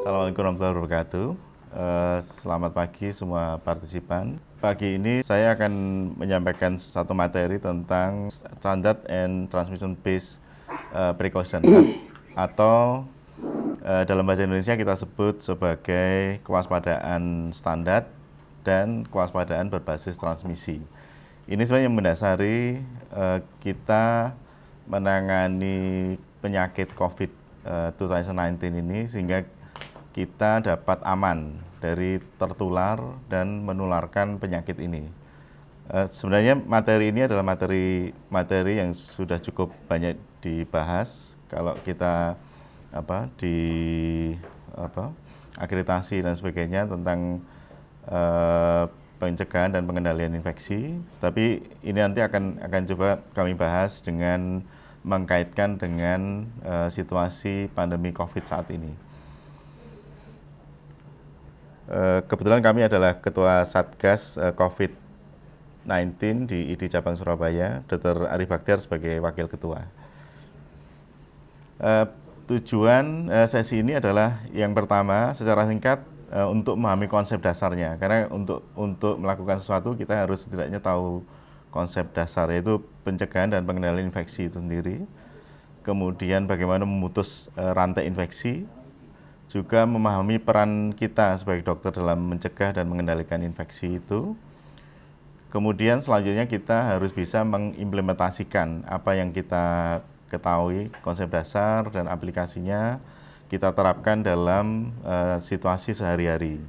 Assalamualaikum warahmatullahi wabarakatuh. Selamat pagi semua partisipan. Pagi ini saya akan menyampaikan satu materi tentang standard and transmission based precaution atau dalam bahasa Indonesia kita sebut sebagai kewaspadaan standar dan kewaspadaan berbasis transmisi. Ini sebenarnya mendasari kita menangani penyakit COVID-19 ini sehingga kita dapat aman dari tertular dan menularkan penyakit ini. Sebenarnya materi ini adalah materi yang sudah cukup banyak dibahas kalau kita di akreditasi dan sebagainya tentang pencegahan dan pengendalian infeksi. Tapi ini nanti akan coba kami bahas dengan mengkaitkan dengan situasi pandemi COVID saat ini. Kebetulan kami adalah Ketua Satgas COVID-19 di ID Cabang Surabaya, Dr. Arif Bakhtiar sebagai Wakil Ketua. Tujuan sesi ini adalah yang pertama secara singkat untuk memahami konsep dasarnya, karena untuk melakukan sesuatu kita harus setidaknya tahu konsep dasar, yaitu pencegahan dan pengendalian infeksi itu sendiri, kemudian bagaimana memutus rantai infeksi, juga memahami peran kita sebagai dokter dalam mencegah dan mengendalikan infeksi itu. Kemudian selanjutnya kita harus bisa mengimplementasikan apa yang kita ketahui, konsep dasar dan aplikasinya kita terapkan dalam situasi sehari-hari.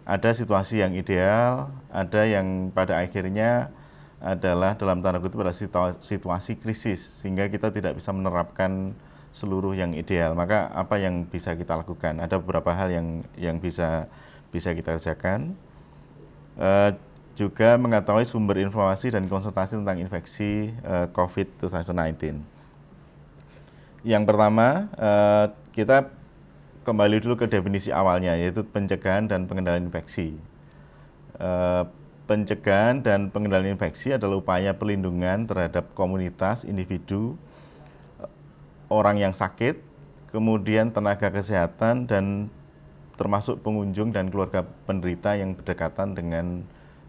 Ada situasi yang ideal, ada yang pada akhirnya adalah dalam tanda kutip adalah situasi krisis, sehingga kita tidak bisa menerapkan seluruh yang ideal. Maka apa yang bisa kita lakukan? Ada beberapa hal yang bisa kita kerjakan. Juga mengetahui sumber informasi dan konsultasi tentang infeksi COVID-19. Yang pertama, kita kembali dulu ke definisi awalnya, yaitu pencegahan dan pengendalian infeksi. Pencegahan dan pengendalian infeksi adalah upaya pelindungan terhadap komunitas, individu, orang yang sakit, kemudian tenaga kesehatan, dan termasuk pengunjung dan keluarga penderita yang berdekatan dengan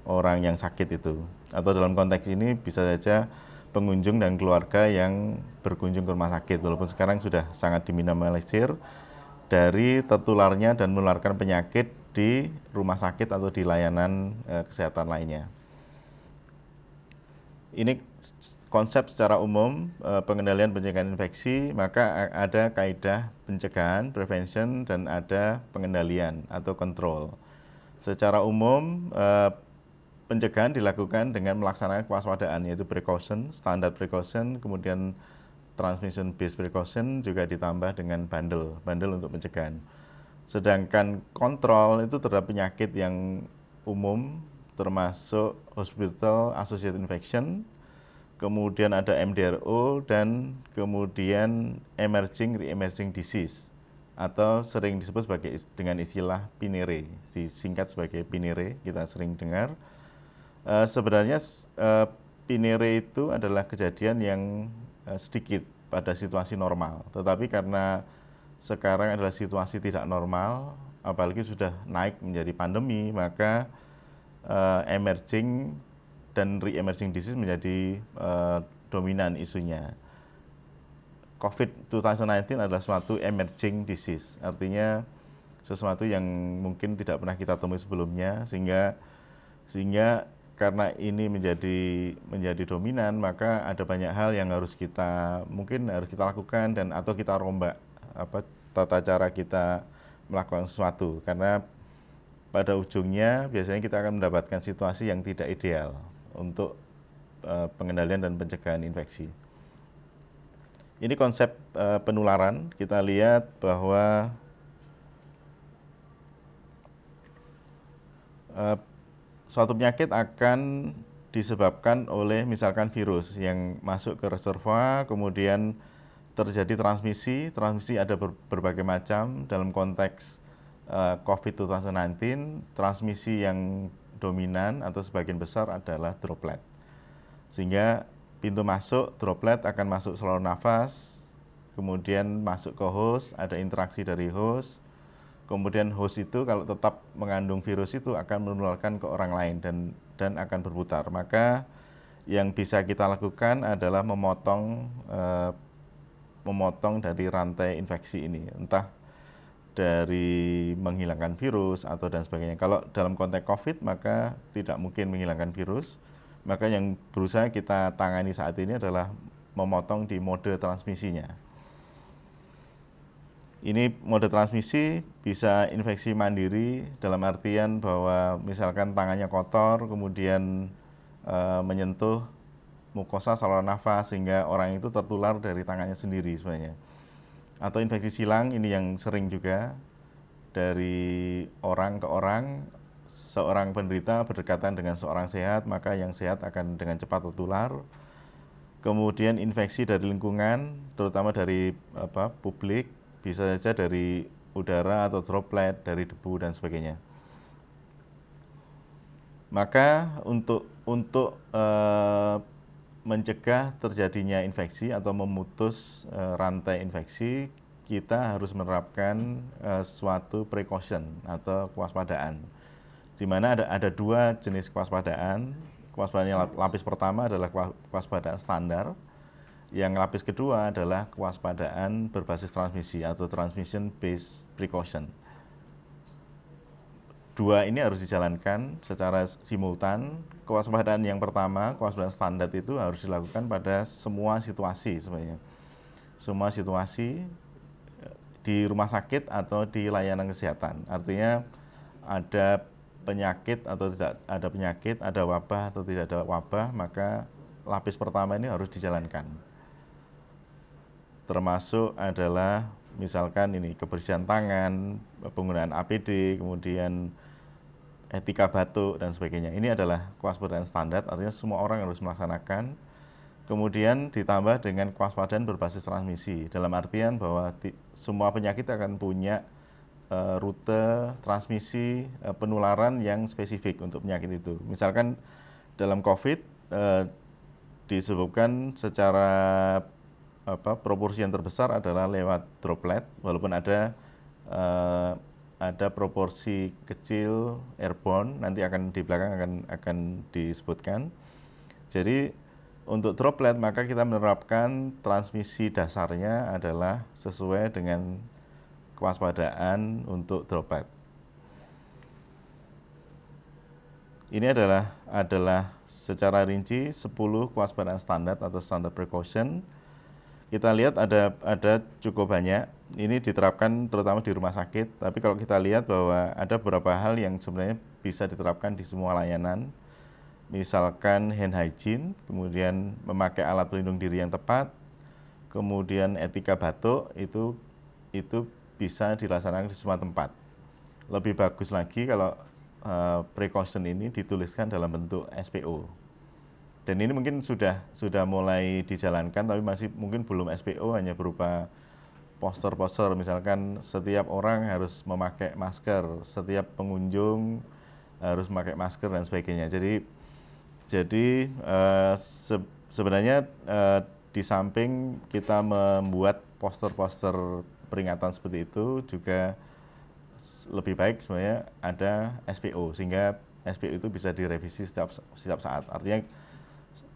orang yang sakit itu. Atau dalam konteks ini bisa saja pengunjung dan keluarga yang berkunjung ke rumah sakit, walaupun sekarang sudah sangat diminimalisir dari tertularnya dan menularkan penyakit di rumah sakit atau di layanan kesehatan lainnya. Ini konsep secara umum pengendalian pencegahan infeksi, maka ada kaidah pencegahan, prevention, dan ada pengendalian atau control. Secara umum pencegahan dilakukan dengan melaksanakan kewaspadaan, yaitu precaution, standard precaution, kemudian transmission based precaution, juga ditambah dengan bundle untuk pencegahan. Sedangkan kontrol itu terhadap penyakit yang umum termasuk hospital associated infection, kemudian ada MDRO, dan kemudian emerging re-emerging disease atau sering disebut dengan istilah PINERE, disingkat sebagai PINERE, kita sering dengar. Sebenarnya PINERE itu adalah kejadian yang sedikit pada situasi normal, tetapi karena sekarang adalah situasi tidak normal, apalagi sudah naik menjadi pandemi, maka emerging dan re-emerging disease menjadi dominan isunya. COVID-19 adalah suatu emerging disease, artinya sesuatu yang mungkin tidak pernah kita temui sebelumnya, sehingga karena ini menjadi dominan, maka ada banyak hal yang harus kita lakukan dan atau kita rombak tata cara kita melakukan sesuatu, karena pada ujungnya biasanya kita akan mendapatkan situasi yang tidak ideal untuk pengendalian dan pencegahan infeksi. Ini konsep penularan. Kita lihat bahwa suatu penyakit akan disebabkan oleh misalkan virus yang masuk ke reservoir, kemudian terjadi transmisi ada berbagai macam. Dalam konteks COVID-19, transmisi yang dominan atau sebagian besar adalah droplet. Sehingga pintu masuk droplet akan masuk saluran nafas, kemudian masuk ke host, ada interaksi dari host, Kemudian host itu kalau tetap mengandung virus itu akan menularkan ke orang lain dan akan berputar. Maka yang bisa kita lakukan adalah memotong dari rantai infeksi ini, entah dari menghilangkan virus atau dan sebagainya. Kalau dalam konteks COVID maka tidak mungkin menghilangkan virus, maka yang berusaha kita tangani saat ini adalah memotong di mode transmisinya. Ini mode transmisi bisa infeksi mandiri dalam artian bahwa misalkan tangannya kotor, kemudian menyentuh mukosa saluran nafas sehingga orang itu tertular dari tangannya sendiri sebenarnya. Atau infeksi silang ini yang sering juga dari orang ke orang, seorang penderita berdekatan dengan seorang sehat, maka yang sehat akan dengan cepat tertular. Kemudian infeksi dari lingkungan, terutama dari publik, bisa saja dari udara atau droplet, dari debu dan sebagainya. Maka untuk mencegah terjadinya infeksi atau memutus rantai infeksi, kita harus menerapkan suatu precaution atau kewaspadaan. Di mana ada dua jenis kewaspadaan. Kewaspadaan lapis pertama adalah kewaspadaan standar. Yang lapis kedua adalah kewaspadaan berbasis transmisi atau transmission based precaution. Dua ini harus dijalankan secara simultan. Kewaspadaan yang pertama, kewaspadaan standar itu harus dilakukan pada semua situasi sebenarnya. Semua situasi di rumah sakit atau di layanan kesehatan. Artinya ada penyakit atau tidak ada penyakit, ada wabah atau tidak ada wabah, maka lapis pertama ini harus dijalankan. Termasuk adalah misalkan ini kebersihan tangan, penggunaan APD, kemudian etika batuk dan sebagainya. Ini adalah kewaspadaan standar, artinya semua orang harus melaksanakan. Kemudian ditambah dengan kewaspadaan berbasis transmisi, dalam artian bahwa semua penyakit akan punya rute transmisi penularan yang spesifik untuk penyakit itu. Misalkan dalam COVID disebutkan secara proporsi yang terbesar adalah lewat droplet, walaupun ada proporsi kecil airborne, nanti akan di belakang akan disebutkan. Jadi untuk droplet maka kita menerapkan transmisi dasarnya adalah sesuai dengan kewaspadaan untuk droplet. Ini adalah secara rinci 10 kewaspadaan standar atau standar precaution. Kita lihat ada cukup banyak. Ini diterapkan terutama di rumah sakit, tapi kalau kita lihat bahwa ada beberapa hal yang sebenarnya bisa diterapkan di semua layanan. Misalkan hand hygiene, kemudian memakai alat pelindung diri yang tepat, kemudian etika batuk itu bisa dilaksanakan di semua tempat. Lebih bagus lagi kalau precaution ini dituliskan dalam bentuk SPO. Dan ini mungkin sudah mulai dijalankan, tapi masih mungkin belum SPO, hanya berupa poster-poster, misalkan setiap orang harus memakai masker, setiap pengunjung harus memakai masker dan sebagainya. Jadi sebenarnya di samping kita membuat poster-poster peringatan seperti itu, juga lebih baik sebenarnya ada SPO, sehingga SPO itu bisa direvisi setiap saat. Artinya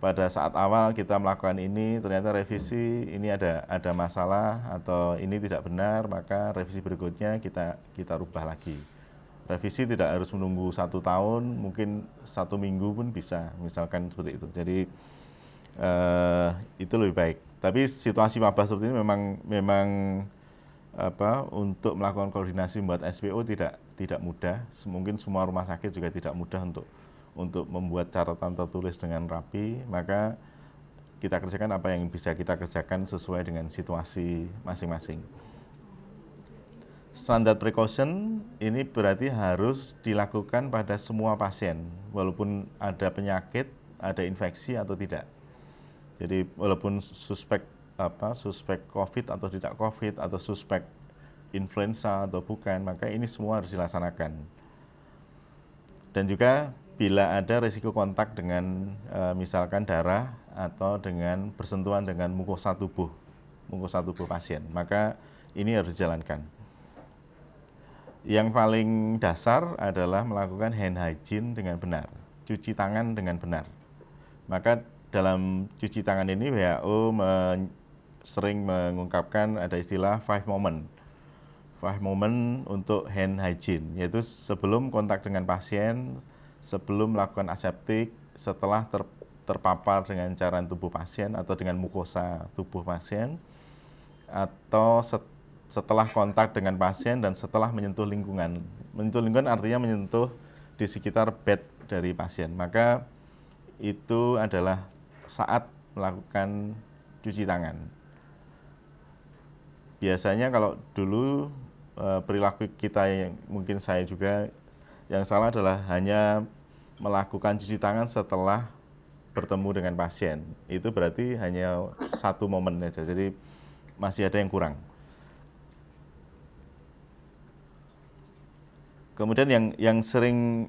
pada saat awal kita melakukan ini, ternyata revisi ini ada masalah atau ini tidak benar, maka revisi berikutnya kita rubah lagi. Revisi tidak harus menunggu 1 tahun, mungkin 1 minggu pun bisa, misalkan seperti itu. Jadi itu lebih baik. Tapi situasi wabah seperti ini memang untuk melakukan koordinasi membuat SPO tidak mudah. Mungkin semua rumah sakit juga tidak mudah untuk membuat catatan tertulis dengan rapi. Maka kita kerjakan apa yang bisa kita kerjakan sesuai dengan situasi masing-masing. Standar precaution ini berarti harus dilakukan pada semua pasien, walaupun ada penyakit, ada infeksi atau tidak. Jadi walaupun suspek COVID atau tidak COVID, atau suspek influenza atau bukan, maka ini semua harus dilaksanakan. Dan juga bila ada risiko kontak dengan misalkan darah atau dengan bersentuhan dengan mukosa tubuh pasien, maka ini harus dijalankan. Yang paling dasar adalah melakukan hand hygiene dengan benar, cuci tangan dengan benar. Maka dalam cuci tangan ini WHO sering mengungkapkan ada istilah 5 moment. 5 moment untuk hand hygiene, yaitu sebelum kontak dengan pasien, sebelum melakukan aseptik, setelah terpapar dengan cairan tubuh pasien atau dengan mukosa tubuh pasien, atau setelah kontak dengan pasien dan setelah menyentuh lingkungan. Menyentuh lingkungan artinya menyentuh di sekitar bed dari pasien. Maka itu adalah saat melakukan cuci tangan. Biasanya kalau dulu perilaku kita, yang mungkin saya juga, yang salah adalah hanya melakukan cuci tangan setelah bertemu dengan pasien. Itu berarti hanya satu momen saja, jadi masih ada yang kurang. Kemudian yang sering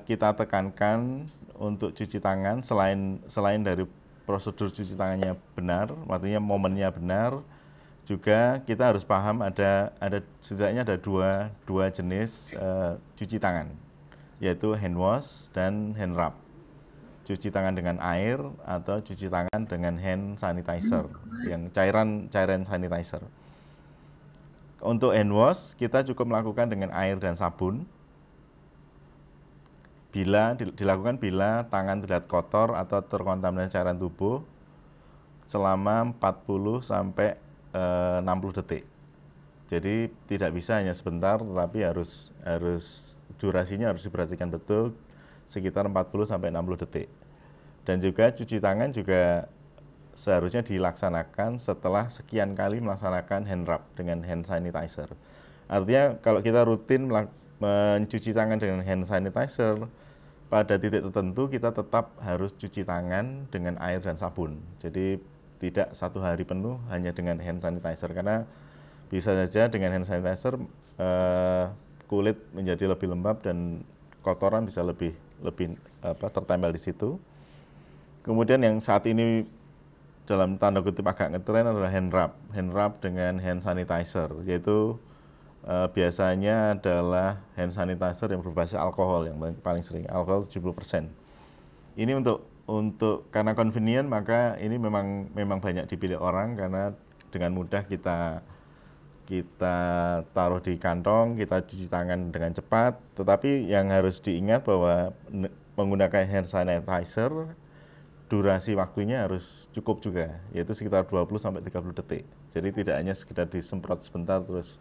kita tekankan untuk cuci tangan, selain dari prosedur cuci tangannya benar, artinya momennya benar, juga kita harus paham setidaknya ada dua jenis cuci tangan, yaitu hand wash dan hand rub. Cuci tangan dengan air atau cuci tangan dengan hand sanitizer, yang cairan sanitizer. Untuk hand wash kita cukup melakukan dengan air dan sabun. Dilakukan bila tangan terlihat kotor atau terkontaminasi cairan tubuh selama 40 sampai 60 detik. Jadi tidak bisa hanya sebentar, tetapi harus durasinya harus diperhatikan betul, sekitar 40 sampai 60 detik. Dan juga cuci tangan juga seharusnya dilaksanakan setelah sekian kali melaksanakan hand rub dengan hand sanitizer. Artinya kalau kita rutin mencuci tangan dengan hand sanitizer, pada titik tertentu kita tetap harus cuci tangan dengan air dan sabun. Jadi tidak satu hari penuh hanya dengan hand sanitizer, karena bisa saja dengan hand sanitizer kulit menjadi lebih lembab dan kotoran bisa lebih tertempel di situ. Kemudian yang saat ini dalam tanda kutip agak ngetren adalah hand rub dengan hand sanitizer, yaitu biasanya adalah hand sanitizer yang berbasis alkohol, yang paling sering, alkohol 70%. Ini untuk karena convenient, maka ini memang banyak dipilih orang, karena dengan mudah kita taruh di kantong, kita cuci tangan dengan cepat. Tetapi yang harus diingat bahwa menggunakan hand sanitizer, durasi waktunya harus cukup juga, yaitu sekitar 20 sampai 30 detik. Jadi tidak hanya sekedar disemprot sebentar terus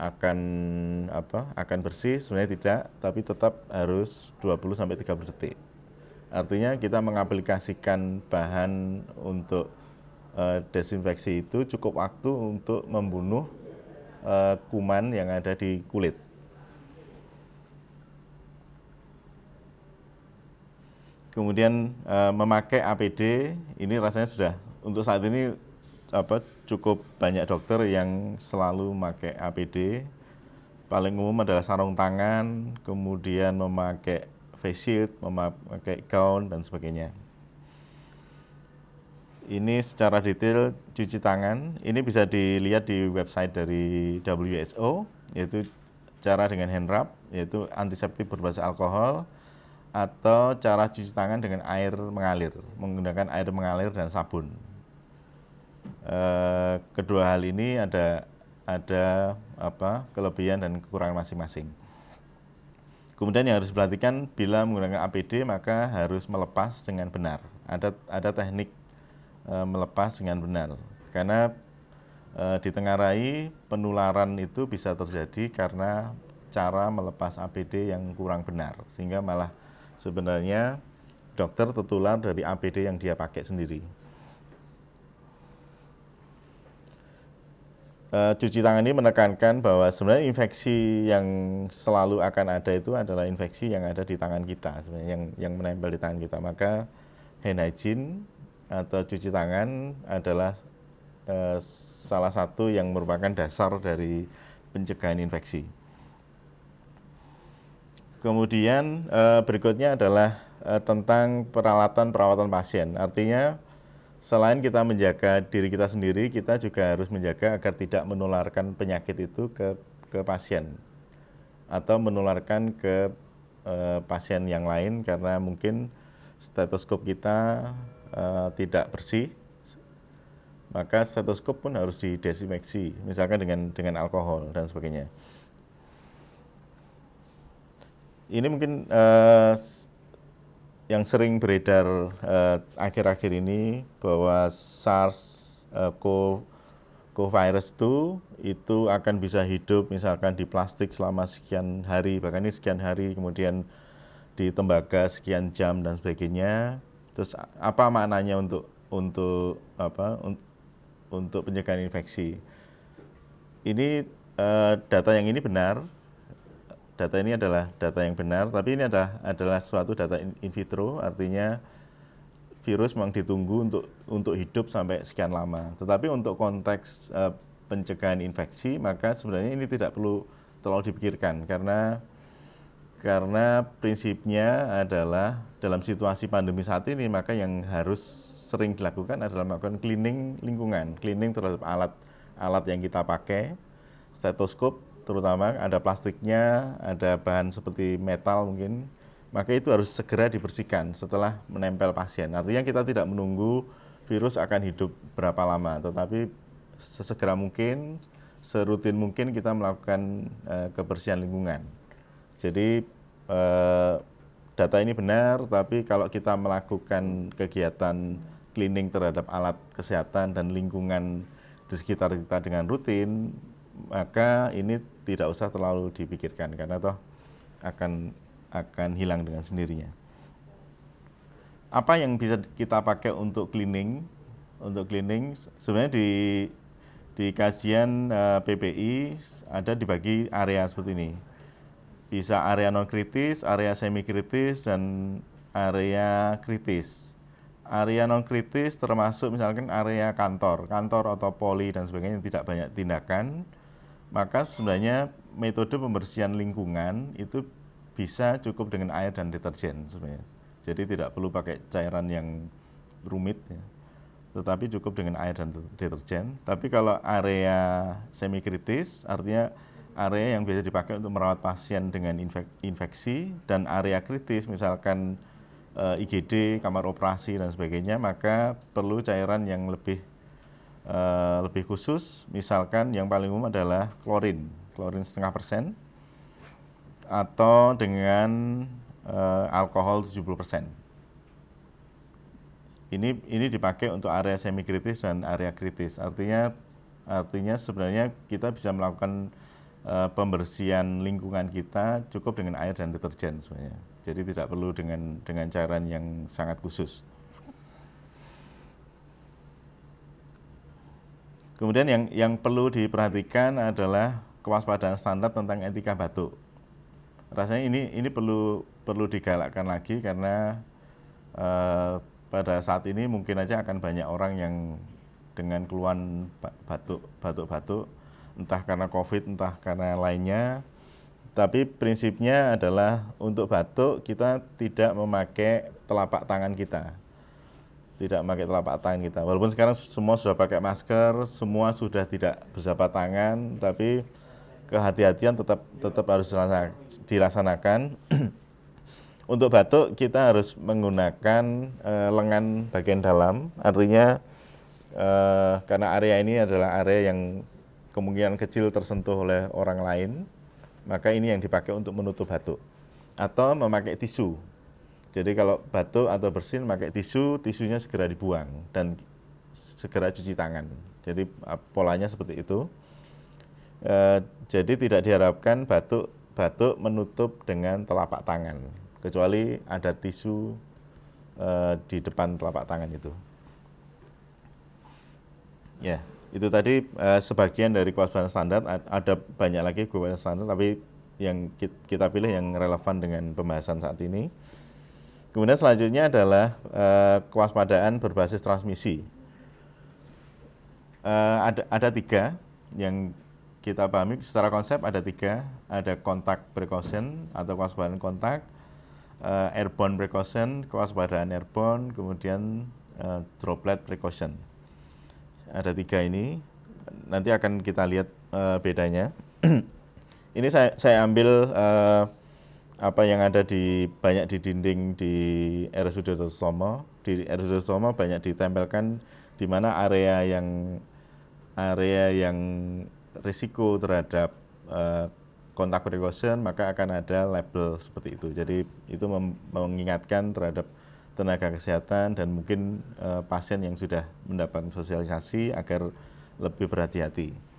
akan bersih, sebenarnya tidak, tapi tetap harus 20 sampai 30 detik. Artinya kita mengaplikasikan bahan untuk desinfeksi itu cukup waktu untuk membunuh kuman yang ada di kulit. Kemudian memakai APD, ini rasanya sudah untuk saat ini cukup banyak dokter yang selalu memakai APD. Paling umum adalah sarung tangan, kemudian memakai face shield, memakai gaun dan sebagainya. Ini secara detail cuci tangan, ini bisa dilihat di website dari WHO, yaitu cara dengan hand rub, yaitu antiseptik berbasis alkohol, atau cara cuci tangan dengan air mengalir, menggunakan air mengalir dan sabun. Kedua hal ini ada kelebihan dan kekurangan masing-masing. Kemudian yang harus diperhatikan bila menggunakan APD, maka harus melepas dengan benar. Ada teknik melepas dengan benar, karena ditengarai penularan itu bisa terjadi karena cara melepas APD yang kurang benar, sehingga malah sebenarnya dokter tertular dari APD yang dia pakai sendiri. Cuci tangan ini menekankan bahwa sebenarnya infeksi yang selalu akan ada itu adalah infeksi yang ada di tangan kita, sebenarnya yang menempel di tangan kita. Maka hand hygiene atau cuci tangan adalah salah satu yang merupakan dasar dari pencegahan infeksi. Kemudian berikutnya adalah tentang perawatan pasien. Artinya selain kita menjaga diri kita sendiri, kita juga harus menjaga agar tidak menularkan penyakit itu ke pasien. atau menularkan ke pasien yang lain karena mungkin stetoskop kita tidak bersih, maka stetoskop pun harus didesinfeksi, misalkan dengan alkohol dan sebagainya. Ini mungkin yang sering beredar akhir-akhir ini bahwa SARS-CoV-2 itu akan bisa hidup misalkan di plastik selama sekian hari, bahkan ini sekian hari, kemudian di tembaga sekian jam dan sebagainya. Terus apa maknanya untuk pencegahan infeksi? Ini data yang ini benar. Data ini adalah data yang benar, tapi ini adalah suatu data in vitro, artinya virus memang ditunggu untuk hidup sampai sekian lama. Tetapi untuk konteks pencegahan infeksi, maka sebenarnya ini tidak perlu terlalu dipikirkan karena prinsipnya adalah dalam situasi pandemi saat ini, maka yang harus sering dilakukan adalah melakukan cleaning lingkungan, cleaning terhadap alat yang kita pakai, stetoskop terutama ada plastiknya, ada bahan seperti metal mungkin, maka itu harus segera dibersihkan setelah menempel pasien. Artinya kita tidak menunggu virus akan hidup berapa lama, tetapi sesegera mungkin, serutin mungkin kita melakukan kebersihan lingkungan. Jadi data ini benar, tapi kalau kita melakukan kegiatan cleaning terhadap alat kesehatan dan lingkungan di sekitar kita dengan rutin, maka ini tidak usah terlalu dipikirkan karena toh akan hilang dengan sendirinya. Apa yang bisa kita pakai untuk cleaning? Untuk cleaning sebenarnya di kajian PPI ada dibagi area seperti ini. Bisa area non kritis, area semi kritis, dan area kritis. Area non kritis termasuk misalkan area kantor atau poli dan sebagainya yang tidak banyak tindakan. Maka sebenarnya metode pembersihan lingkungan itu bisa cukup dengan air dan deterjen sebenarnya. Jadi tidak perlu pakai cairan yang rumit ya. Tetapi cukup dengan air dan deterjen. Tapi kalau area semi kritis artinya area yang biasa dipakai untuk merawat pasien dengan infeksi, dan area kritis misalkan IGD, kamar operasi dan sebagainya, maka perlu cairan yang lebih khusus, misalkan yang paling umum adalah klorin 0,5% atau dengan alkohol 70%. Ini dipakai untuk area semi kritis dan area kritis. Artinya sebenarnya kita bisa melakukan pembersihan lingkungan kita cukup dengan air dan deterjen sebenarnya. Jadi tidak perlu dengan cairan yang sangat khusus. Kemudian yang perlu diperhatikan adalah kewaspadaan standar tentang etika batuk. Rasanya ini perlu digalakkan lagi karena pada saat ini mungkin aja akan banyak orang yang dengan keluhan batuk-batuk, entah karena COVID, entah karena lainnya. Tapi prinsipnya adalah untuk batuk kita tidak memakai telapak tangan kita. Tidak memakai telapak tangan kita. Walaupun sekarang semua sudah pakai masker, semua sudah tidak berjabat tangan, tapi kehati-hatian tetap harus dilaksanakan. Untuk batuk kita harus menggunakan lengan bagian dalam, artinya karena area ini adalah area yang kemungkinan kecil tersentuh oleh orang lain, maka ini yang dipakai untuk menutup batuk. Atau memakai tisu. Jadi kalau batuk atau bersin pakai tisunya segera dibuang dan segera cuci tangan. Jadi polanya seperti itu. Jadi tidak diharapkan batuk menutup dengan telapak tangan, kecuali ada tisu di depan telapak tangan itu. Ya, itu tadi sebagian dari kewaspadaan standar. Ada banyak lagi kewaspadaan standar, tapi yang kita pilih yang relevan dengan pembahasan saat ini. Kemudian selanjutnya adalah kewaspadaan berbasis transmisi. Ada 3 yang kita pahami secara konsep, ada 3. Ada kontak precaution atau kewaspadaan kontak, airborne precaution, kewaspadaan airborne, kemudian droplet precaution. Ada 3 ini, nanti akan kita lihat bedanya. Ini saya ambil apa yang ada banyak di dinding di RSUD Dr. Sutomo. Di RSUD Sutomo banyak ditempelkan di mana area yang risiko terhadap kontak precaution, maka akan ada label seperti itu. Jadi itu mengingatkan terhadap tenaga kesehatan dan mungkin pasien yang sudah mendapatkan sosialisasi agar lebih berhati-hati.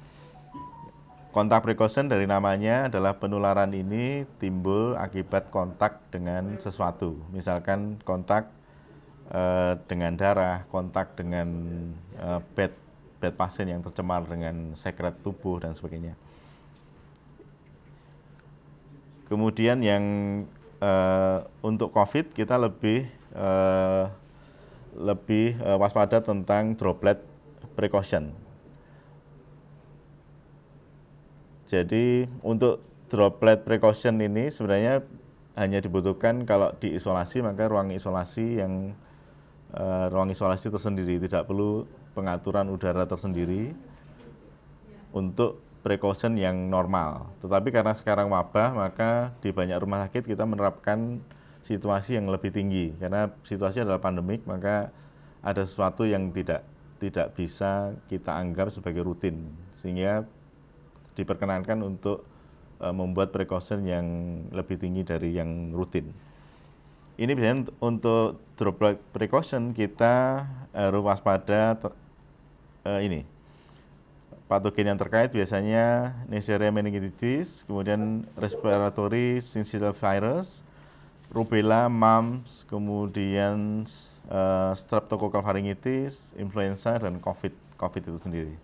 Kontak precaution dari namanya adalah penularan ini timbul akibat kontak dengan sesuatu. Misalkan kontak dengan darah, kontak dengan bed pasien yang tercemar dengan sekret tubuh dan sebagainya. Kemudian yang untuk COVID kita lebih waspada tentang droplet precaution. Jadi untuk droplet precaution ini sebenarnya hanya dibutuhkan kalau diisolasi, maka ruang isolasi tersendiri, tidak perlu pengaturan udara tersendiri untuk precaution yang normal. Tetapi karena sekarang wabah, maka di banyak rumah sakit kita menerapkan situasi yang lebih tinggi. Karena situasi adalah pandemik, maka ada sesuatu yang tidak bisa kita anggap sebagai rutin, sehingga diperkenankan untuk membuat precaution yang lebih tinggi dari yang rutin. Ini biasanya untuk droplet precaution kita harus waspada ini. Patogen yang terkait biasanya Neisseria meningitis, kemudian respiratory syncytial virus, rubella, mumps, kemudian streptococcal pharyngitis, influenza, dan COVID itu sendiri.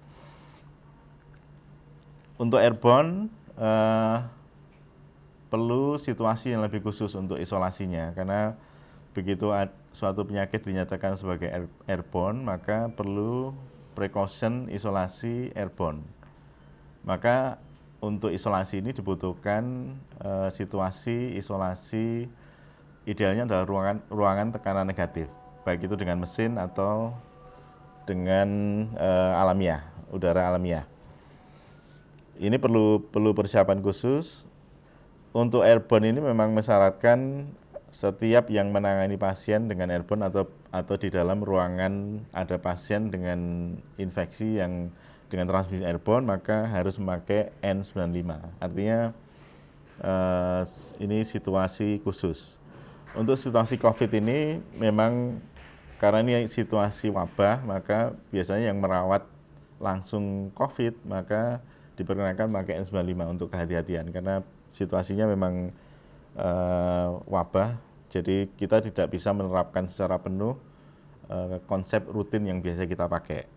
Untuk airborne perlu situasi yang lebih khusus untuk isolasinya, karena begitu suatu penyakit dinyatakan sebagai airborne, maka perlu precaution isolasi airborne. Maka untuk isolasi ini dibutuhkan situasi isolasi idealnya adalah ruangan tekanan negatif, baik itu dengan mesin atau dengan alamiah, udara alamiah. Ini perlu persiapan khusus. Untuk airborne ini memang mensyaratkan setiap yang menangani pasien dengan airborne atau di dalam ruangan ada pasien dengan infeksi yang dengan transmisi airborne, maka harus memakai N95. Artinya ini situasi khusus. Untuk situasi COVID ini memang karena ini situasi wabah, maka biasanya yang merawat langsung COVID, maka diperkenankan pakai N95 untuk kehati-hatian, karena situasinya memang wabah, jadi kita tidak bisa menerapkan secara penuh konsep rutin yang biasa kita pakai.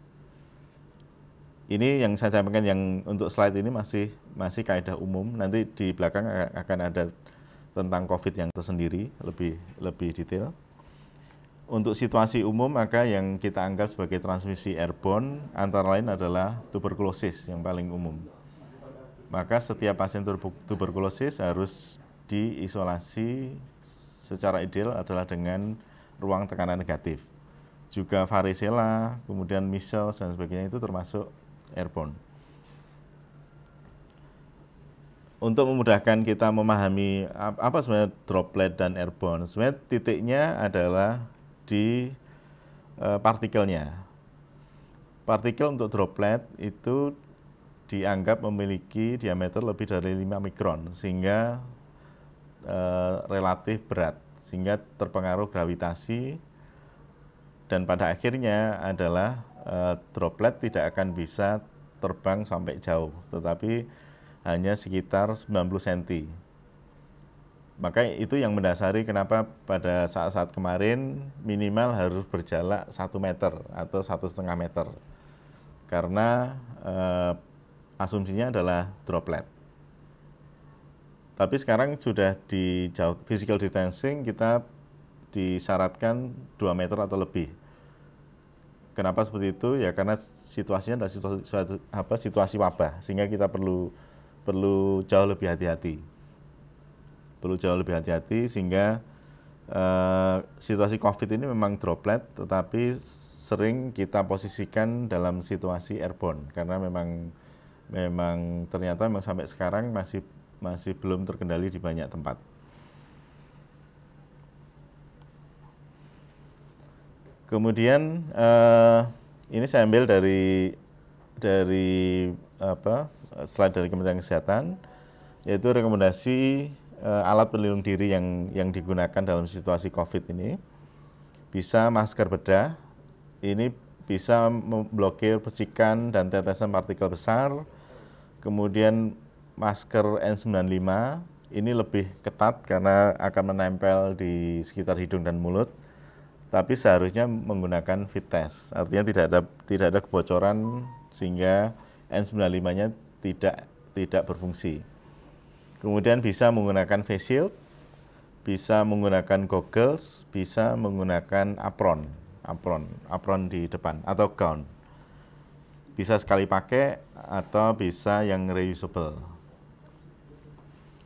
Ini yang saya sampaikan yang untuk slide ini masih kaidah umum, nanti di belakang akan ada tentang COVID yang tersendiri lebih detail. Untuk situasi umum, maka yang kita anggap sebagai transmisi airborne antara lain adalah tuberkulosis yang paling umum. Maka setiap pasien tuberkulosis harus diisolasi secara ideal adalah dengan ruang tekanan negatif. Juga varicella, kemudian measles dan sebagainya itu termasuk airborne. Untuk memudahkan kita memahami apa sebenarnya droplet dan airborne, sebenarnya titiknya adalah di partikelnya. Partikel untuk droplet itu dianggap memiliki diameter lebih dari 5 mikron, sehingga relatif berat, sehingga terpengaruh gravitasi, dan pada akhirnya adalah droplet tidak akan bisa terbang sampai jauh, tetapi hanya sekitar 90 cm. Maka itu yang mendasari kenapa pada saat-saat kemarin minimal harus berjarak 1 meter atau 1,5 meter, karena asumsinya adalah droplet. Tapi sekarang sudah di physical distancing kita disyaratkan 2 meter atau lebih. Kenapa seperti itu? Ya karena situasinya adalah situasi wabah, sehingga kita perlu jauh lebih hati-hati. Sehingga situasi COVID ini memang droplet, tetapi sering kita posisikan dalam situasi airborne, karena memang ternyata sampai sekarang masih belum terkendali di banyak tempat. Kemudian ini saya ambil dari slide dari Kementerian Kesehatan, yaitu rekomendasi alat pelindung diri yang digunakan dalam situasi COVID ini. Bisa masker bedah, ini bisa memblokir percikan dan tetesan partikel besar. Kemudian masker N95, ini lebih ketat karena akan menempel di sekitar hidung dan mulut. Tapi seharusnya menggunakan fit test, artinya tidak ada kebocoran sehingga N95-nya tidak berfungsi. Kemudian bisa menggunakan face shield, bisa menggunakan goggles, bisa menggunakan apron di depan atau gown. Bisa sekali pakai atau bisa yang reusable.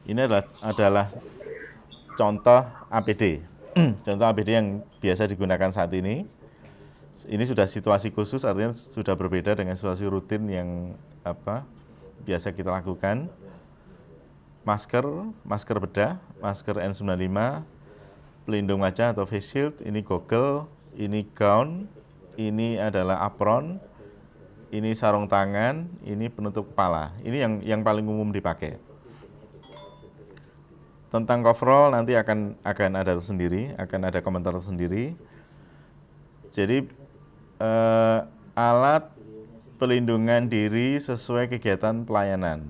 Ini adalah contoh APD. Contoh APD yang biasa digunakan saat ini. Ini sudah situasi khusus, artinya sudah berbeda dengan situasi rutin yang biasa kita lakukan. Masker bedah, masker N95, pelindung wajah atau face shield, ini goggle, ini gown, ini adalah apron, ini sarung tangan, ini penutup kepala. Ini yang paling umum dipakai. Tentang coverall nanti akan ada tersendiri, akan ada komentar tersendiri. Jadi alat pelindungan diri sesuai kegiatan pelayanan.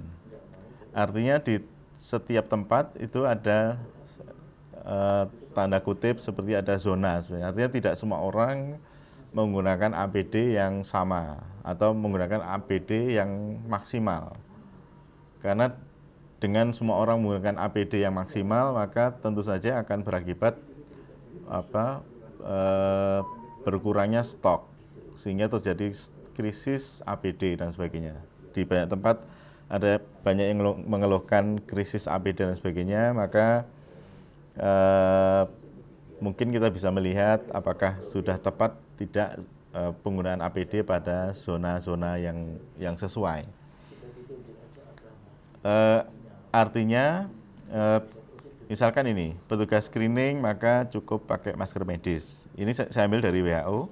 Artinya di setiap tempat itu ada tanda kutip seperti ada zona. Artinya tidak semua orang menggunakan APD yang sama atau menggunakan APD yang maksimal. Karena dengan semua orang menggunakan APD yang maksimal, maka tentu saja akan berakibat berkurangnya stok, sehingga terjadi krisis APD dan sebagainya. Di banyak tempat ada banyak yang mengeluhkan krisis APD dan sebagainya, maka mungkin kita bisa melihat apakah sudah tepat tidak penggunaan APD pada zona-zona yang sesuai. Artinya, misalkan ini, petugas screening maka cukup pakai masker medis. Ini saya ambil dari WHO.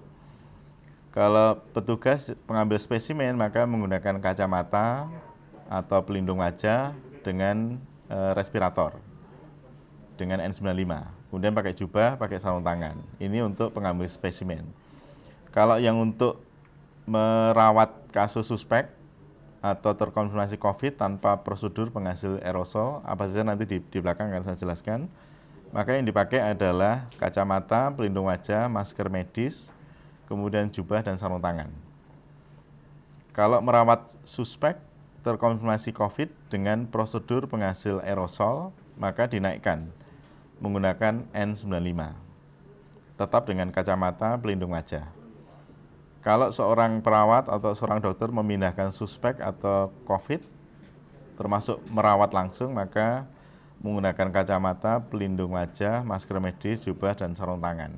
Kalau petugas pengambil spesimen maka menggunakan kacamata atau pelindung wajah dengan respirator, dengan N95. Kemudian pakai jubah, pakai sarung tangan. Ini untuk pengambil spesimen. Kalau yang untuk merawat kasus suspek atau terkonfirmasi COVID tanpa prosedur penghasil aerosol, apa saja nanti di belakang akan saya jelaskan. Maka yang dipakai adalah kacamata, pelindung wajah, masker medis, kemudian jubah dan sarung tangan. Kalau merawat suspek terkonfirmasi COVID dengan prosedur penghasil aerosol, maka dinaikkan menggunakan N95, tetap dengan kacamata, pelindung wajah. Kalau seorang perawat atau seorang dokter memindahkan suspek atau COVID, termasuk merawat langsung, maka menggunakan kacamata, pelindung wajah, masker medis, jubah, dan sarung tangan.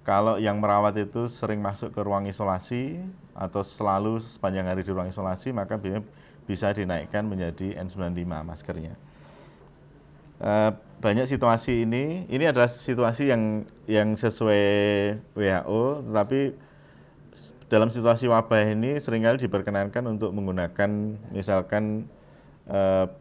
Kalau yang merawat itu sering masuk ke ruang isolasi atau selalu sepanjang hari di ruang isolasi, maka bisa dinaikkan menjadi N95 maskernya. Banyak situasi ini adalah situasi yang sesuai WHO, tetapi dalam situasi wabah ini seringkali diperkenankan untuk menggunakan misalkan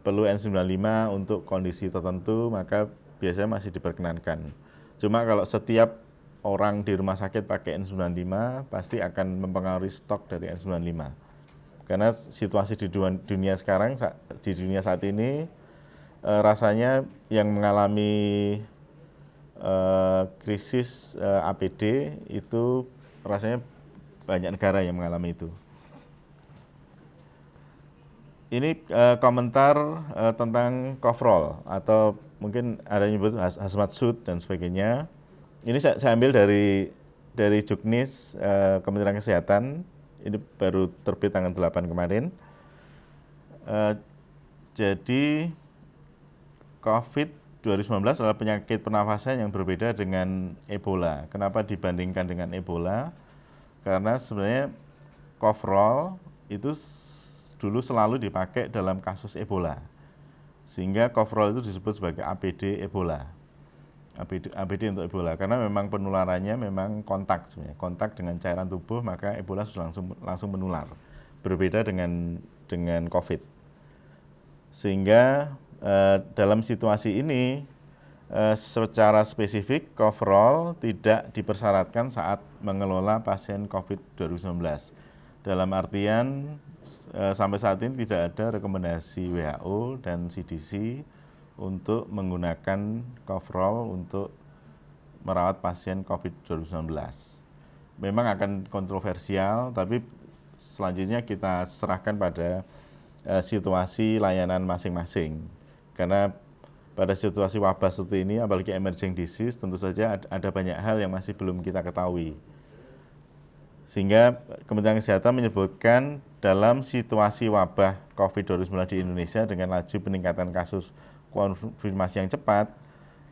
perlu N95 untuk kondisi tertentu, maka biasanya masih diperkenankan. Cuma kalau setiap orang di rumah sakit pakai N95 pasti akan mempengaruhi stok dari N95. Karena situasi di dunia sekarang, di dunia saat ini rasanya yang mengalami krisis APD itu rasanya banyak negara yang mengalami itu. Ini komentar tentang coverall atau mungkin ada yang menyebut hazmat suit dan sebagainya. Ini saya ambil dari Juknis Kementerian Kesehatan. Ini baru terbit tanggal 8 kemarin. Jadi COVID 2019 adalah penyakit pernafasan yang berbeda dengan Ebola. Kenapa dibandingkan dengan Ebola? Karena sebenarnya coverall itu dulu selalu dipakai dalam kasus Ebola. Sehingga coverall itu disebut sebagai APD Ebola. APD untuk Ebola karena memang penularannya memang kontak sebenarnya. Kontak dengan cairan tubuh maka Ebola sudah langsung menular. Berbeda dengan COVID. Sehingga dalam situasi ini secara spesifik coverall tidak dipersyaratkan saat mengelola pasien COVID-19. Dalam artian sampai saat ini tidak ada rekomendasi WHO dan CDC untuk menggunakan coverall untuk merawat pasien COVID-19. Memang akan kontroversial, tapi selanjutnya kita serahkan pada situasi layanan masing-masing. Karena pada situasi wabah seperti ini, apalagi emerging disease, tentu saja ada banyak hal yang masih belum kita ketahui. Sehingga Kementerian Kesehatan menyebutkan dalam situasi wabah COVID-19 di Indonesia dengan laju peningkatan kasus konfirmasi yang cepat,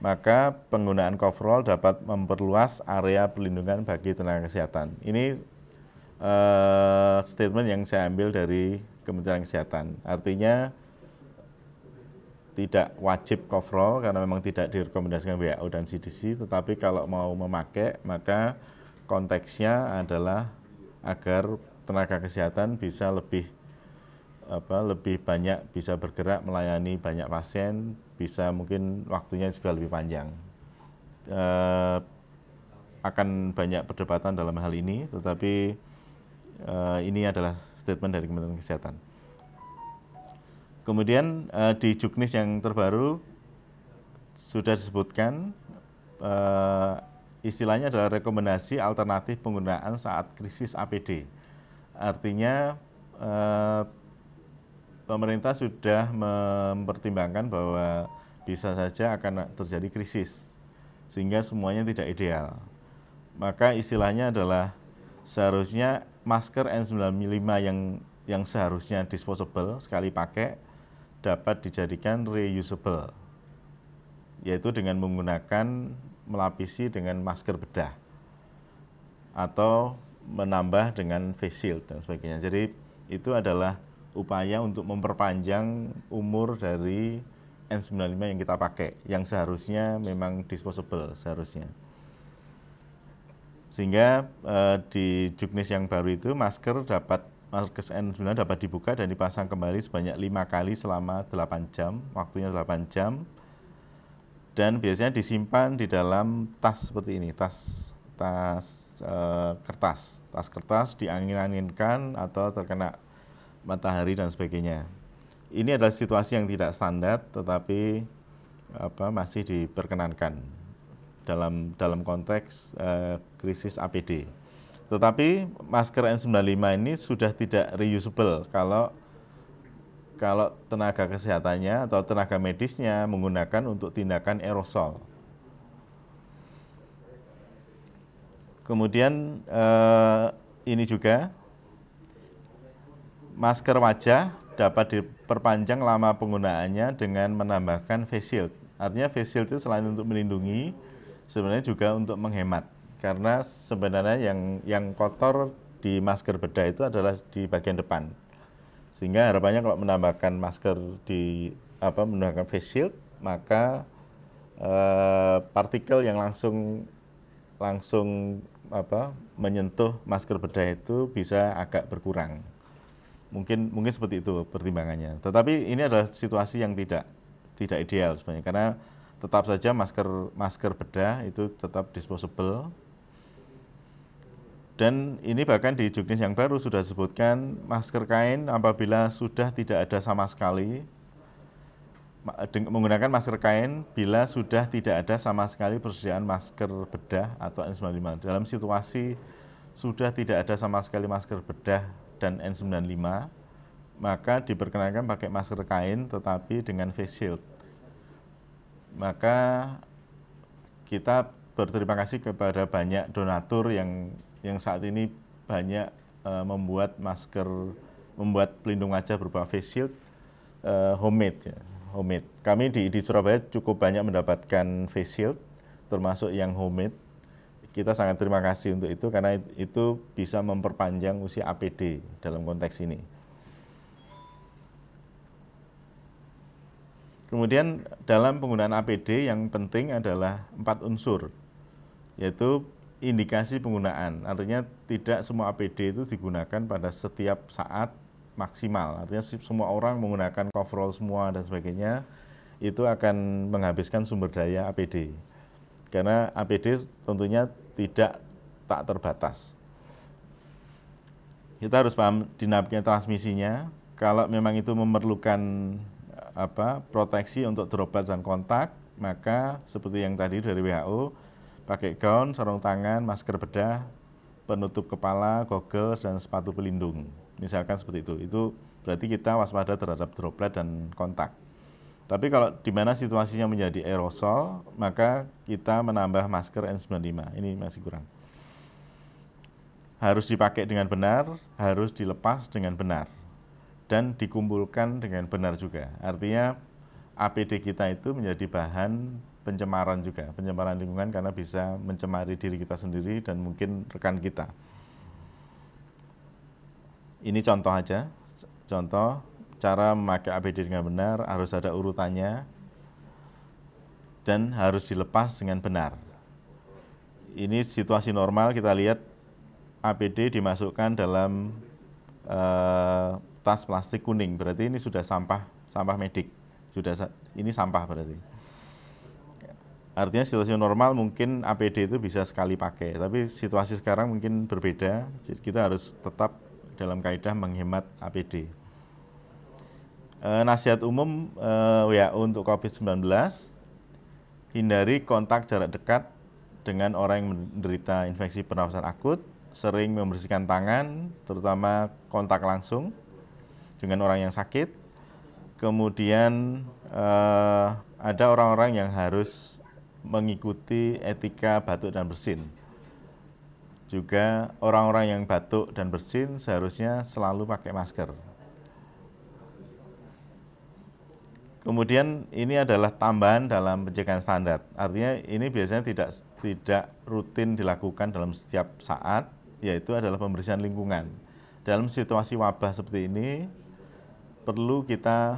maka penggunaan coverall dapat memperluas area perlindungan bagi tenaga kesehatan. Ini statement yang saya ambil dari Kementerian Kesehatan. Artinya tidak wajib coverall karena memang tidak direkomendasikan WHO dan CDC, tetapi kalau mau memakai maka konteksnya adalah agar tenaga kesehatan bisa lebih banyak bisa bergerak melayani banyak pasien, bisa mungkin waktunya juga lebih panjang. Akan banyak perdebatan dalam hal ini, tetapi ini adalah statement dari Kementerian Kesehatan. Kemudian di juknis yang terbaru sudah disebutkan istilahnya adalah rekomendasi alternatif penggunaan saat krisis APD. Artinya pemerintah sudah mempertimbangkan bahwa bisa saja akan terjadi krisis, sehingga semuanya tidak ideal. Maka istilahnya adalah seharusnya masker N95 yang seharusnya disposable, sekali pakai, dapat dijadikan reusable, yaitu dengan menggunakan melapisi dengan masker bedah, atau menambah dengan face shield dan sebagainya. Jadi itu adalah upaya untuk memperpanjang umur dari N95 yang kita pakai, yang seharusnya memang disposable seharusnya. Sehingga di juknis yang baru itu masker N95 dapat dibuka dan dipasang kembali sebanyak 5 kali selama 8 jam, waktunya 8 jam. Dan biasanya disimpan di dalam tas seperti ini, tas kertas diangin-anginkan atau terkena matahari dan sebagainya. Ini adalah situasi yang tidak standar, tetapi masih diperkenankan dalam konteks krisis APD. Tetapi masker N95 ini sudah tidak reusable kalau tenaga kesehatannya atau tenaga medisnya menggunakan untuk tindakan aerosol. Kemudian ini juga masker wajah dapat diperpanjang lama penggunaannya dengan menambahkan face shield. Artinya face shield itu selain untuk melindungi, sebenarnya juga untuk menghemat. Karena sebenarnya yang kotor di masker bedah itu adalah di bagian depan. Sehingga harapannya kalau menambahkan masker menggunakan face shield, maka partikel yang langsung menyentuh masker bedah itu bisa agak berkurang. Mungkin seperti itu pertimbangannya. Tetapi ini adalah situasi yang tidak ideal sebenarnya, karena tetap saja masker bedah itu tetap disposable. Dan ini bahkan di juknis yang baru sudah disebutkan masker kain apabila sudah tidak ada sama sekali, menggunakan masker kain bila sudah tidak ada sama sekali persediaan masker bedah atau N95. Dalam situasi sudah tidak ada sama sekali masker bedah dan N95, maka diperkenankan pakai masker kain tetapi dengan face shield. Maka kita berterima kasih kepada banyak donatur yang saat ini banyak membuat pelindung wajah berupa face shield homemade. Kami di Surabaya cukup banyak mendapatkan face shield, termasuk yang homemade. Kita sangat terima kasih untuk itu karena itu bisa memperpanjang usia APD dalam konteks ini. Kemudian dalam penggunaan APD yang penting adalah 4 unsur, yaitu indikasi penggunaan. Artinya tidak semua APD itu digunakan pada setiap saat maksimal. Artinya semua orang menggunakan coverall semua dan sebagainya, itu akan menghabiskan sumber daya APD. Karena APD tentunya tidak tak terbatas. Kita harus paham dinamika transmisinya. Kalau memang itu memerlukan proteksi untuk droplet dan kontak, maka seperti yang tadi dari WHO, pakai gaun, sarung tangan, masker bedah, penutup kepala, goggle, dan sepatu pelindung. Misalkan seperti itu. Itu berarti kita waspada terhadap droplet dan kontak. Tapi kalau di mana situasinya menjadi aerosol, maka kita menambah masker N95. Ini masih kurang. Harus dipakai dengan benar, harus dilepas dengan benar, dan dikumpulkan dengan benar juga. Artinya APD kita itu menjadi bahan pencemaran juga, pencemaran lingkungan karena bisa mencemari diri kita sendiri dan mungkin rekan kita. Ini contoh aja, contoh cara memakai APD dengan benar, harus ada urutannya, dan harus dilepas dengan benar. Ini situasi normal, kita lihat APD dimasukkan dalam tas plastik kuning, berarti ini sudah sampah medik, ini sampah berarti. Artinya situasi normal mungkin APD itu bisa sekali pakai, tapi situasi sekarang mungkin berbeda, jadi kita harus tetap dalam kaidah menghemat APD. Nasihat umum WHO untuk COVID-19, hindari kontak jarak dekat dengan orang yang menderita infeksi pernafasan akut, sering membersihkan tangan, terutama kontak langsung dengan orang yang sakit. Kemudian ada orang-orang yang harus mengikuti etika batuk dan bersin. Juga orang-orang yang batuk dan bersin seharusnya selalu pakai masker. Kemudian ini adalah tambahan dalam pencegahan standar. Artinya ini biasanya tidak rutin dilakukan dalam setiap saat, yaitu adalah pembersihan lingkungan. Dalam situasi wabah seperti ini, perlu kita